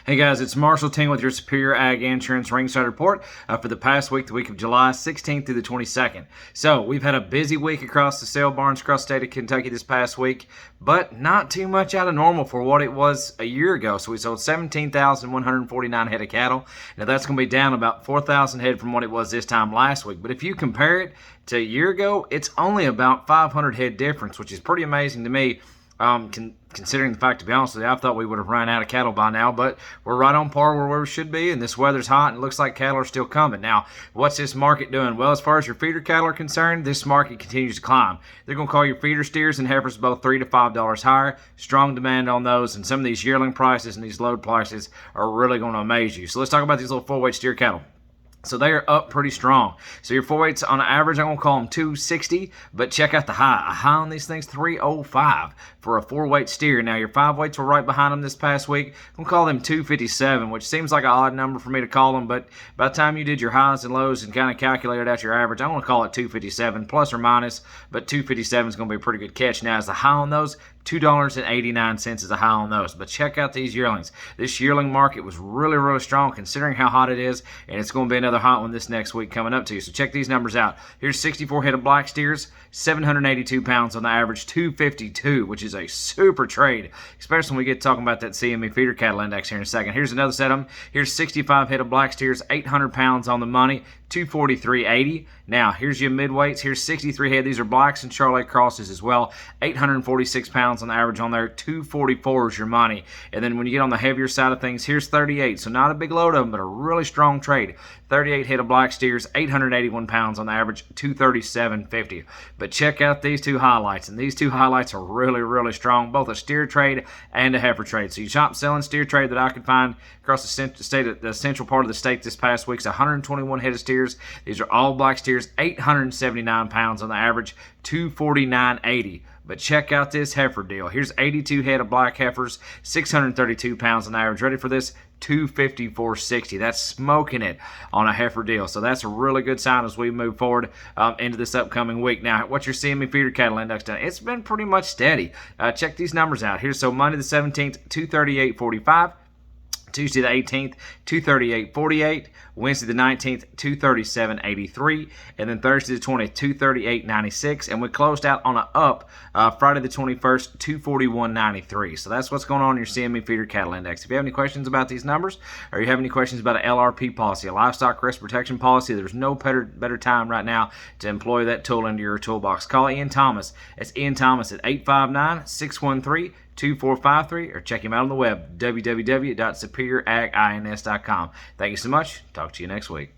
Hey guys, it's Marshall Ting with your Superior Ag Insurance Ringside Report for the past week, the week of July 16th through the 22nd. So we've had a busy week across the sale barns across the state of Kentucky this past week, but not too much out of normal for what it was a year ago. So we sold 17,149 head of cattle. Now that's going to be down about 4,000 head from what it was this time last week. But if you compare it to a year ago, it's only about 500 head difference, which is pretty amazing to me. Considering the fact, to be honest with you, I thought we would have run out of cattle by now, but we're right on par where we should be, and this weather's hot, and it looks like cattle are still coming. Now, what's this market doing? Well, as far as your feeder cattle are concerned, this market continues to climb. They're going to call your feeder steers and heifers both $3 to $5 higher. Strong demand on those, and some of these yearling prices and these load prices are really going to amaze you. So let's talk about these little full-weight steer cattle. So they are up pretty strong. So your full weights on average, I'm going to call them 260, but check out the high. A high on these things, 305 for a 4-weight steer. Now your 5 weights were right behind them this past week. I'm going to call them 257, which seems like an odd number for me to call them, but by the time you did your highs and lows and kind of calculated out your average, I'm going to call it 257 plus or minus, but 257 is going to be a pretty good catch. Now as the high on those, $2.89 is a high on those. But check out these yearlings. This yearling market was really, really strong considering how hot it is, and it's going to be another hot one this next week coming up to you. So check these numbers out. Here's 64 head of black steers, 782 pounds on the average, 252, which is a super trade, especially when we get talking about that CME feeder cattle index here in a second. Here's another set of them. Here's 65 head of black steers, 800 pounds on the money, 243.80. Now, here's your midweights. Here's 63 head. These are blacks and Charolais crosses as well. 846 pounds on the average on there. 244 is your money. And then when you get on the heavier side of things, here's 38. So not a big load of them, but a really strong trade. 38 head of black steers, 881 pounds on the average, 237.50. But check out these two highlights. And these two highlights are really, really strong, both a steer trade and a heifer trade. So your top selling steer trade that I could find across the central part of the state this past week is 121 head of steers. These are all black steers, 879 pounds on the average, 249.80. But check out this heifer deal. Here's 82 head of black heifers, 632 pounds on average. Ready for this? 254.60. That's smoking it on a heifer deal. So that's a really good sign as we move forward into this upcoming week. Now, what's your CME feeder cattle index done? It's been pretty much steady. Check these numbers out. Here's so Monday the 17th, 238.45. Tuesday the 18th, 238.48. Wednesday the 19th, 237.83. And then Thursday the 20th, 238.96. And we closed out on an up Friday the 21st, 241.93. So that's what's going on in your CME feeder cattle index. If you have any questions about these numbers, or you have any questions about an LRP policy, a livestock risk protection policy, there's no better time right now to employ that tool into your toolbox. Call Ian Thomas. It's Ian Thomas at 859-613-2453, or check him out on the web, www.superioragins.com. Thank you so much. Talk to you next week.